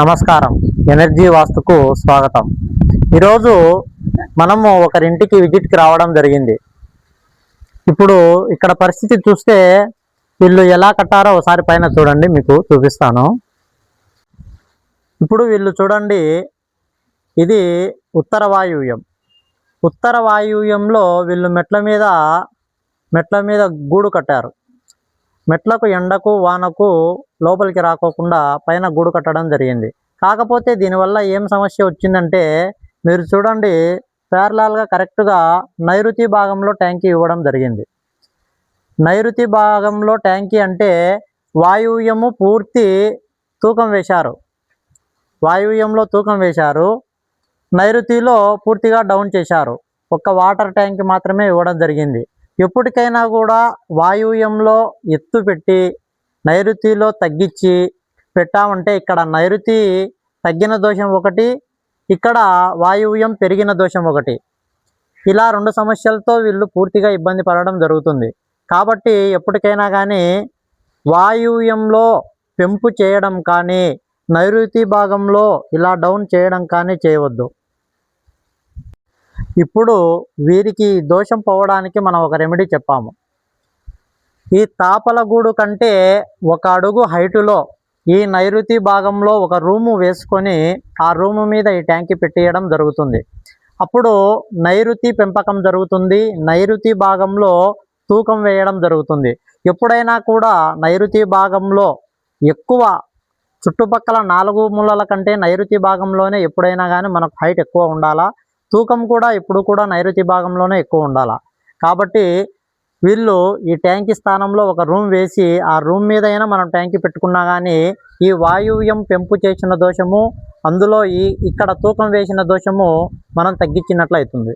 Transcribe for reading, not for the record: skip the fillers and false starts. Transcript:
నమస్కారం. ఎనర్జీ వాస్తుకు స్వాగతం. ఈరోజు మనము ఒకరింటికి విజిట్కి రావడం జరిగింది. ఇప్పుడు ఇక్కడ పరిస్థితి చూస్తే వీళ్ళు ఎలా కట్టారో ఒకసారి పైన చూడండి, మీకు చూపిస్తాను. ఇప్పుడు వీళ్ళు చూడండి, ఇది ఉత్తర వాయువ్యం. ఉత్తర వాయువ్యంలో వీళ్ళు మెట్ల మీద గూడు కట్టారు. మెట్లకు ఎండకు వానకు లోపలికి రాకోకుండా పైన గూడు కట్టడం జరిగింది. కాకపోతే దీనివల్ల ఏం సమస్య వచ్చిందంటే, మీరు చూడండి, ప్యారలాల్గా కరెక్ట్గా నైరుతి భాగంలో ట్యాంకీ ఇవ్వడం జరిగింది. నైరుతి భాగంలో ట్యాంకీ అంటే వాయువ్యము పూర్తి తూకం వేశారు. వాయువ్యంలో తూకం వేశారు, నైరుతిలో పూర్తిగా డౌన్ చేశారు. ఒక్క వాటర్ ట్యాంక్ మాత్రమే ఇవ్వడం జరిగింది. ఎప్పటికైనా కూడా వాయువ్యంలో ఎత్తు పెట్టి నైరుతిలో తగ్గించి పెట్టామంటే ఇక్కడ నైరుతి తగ్గిన దోషం ఒకటి, ఇక్కడ వాయువ్యం పెరిగిన దోషం ఒకటి. ఇలా రెండు సమస్యలతో వీళ్ళు పూర్తిగా ఇబ్బంది పడడం జరుగుతుంది. కాబట్టి ఎప్పటికైనా కానీ వాయువ్యంలో పెంపు చేయడం కానీ, నైరుతి భాగంలో ఇలా డౌన్ చేయడం కానీ చేయవద్దు. ఇప్పుడు వీరికి దోషం పోవడానికి మనం ఒక రెమెడీ చెప్పాము. ఈ తాపలగూడు కంటే ఒక అడుగు హైటులో ఈ నైరుతి భాగంలో ఒక రూము వేసుకొని ఆ రూము మీద ఈ ట్యాంకీ పెట్టేయడం జరుగుతుంది. అప్పుడు నైరుతి పెంపకం జరుగుతుంది, నైరుతి భాగంలో తూకం వేయడం జరుగుతుంది. ఎప్పుడైనా కూడా నైరుతి భాగంలో ఎక్కువ, చుట్టుపక్కల 4 మూలల కంటే నైరుతి భాగంలోనే ఎప్పుడైనా కానీ మనకు హైట్ ఎక్కువ ఉండాలా, తూకం కూడా ఎప్పుడు కూడా నైరుతి భాగంలోనే ఎక్కువ ఉండాలా. కాబట్టి వీళ్ళు ఈ ట్యాంకీ స్థానంలో ఒక రూమ్ వేసి ఆ రూమ్ మీద అయినా మనం ట్యాంకీ పెట్టుకున్నా కానీ ఈ వాయువ్యం పెంపు చేసిన దోషము, అందులో ఇక్కడ తూకం వేసిన దోషము మనం తగ్గించినట్లు అవుతుంది.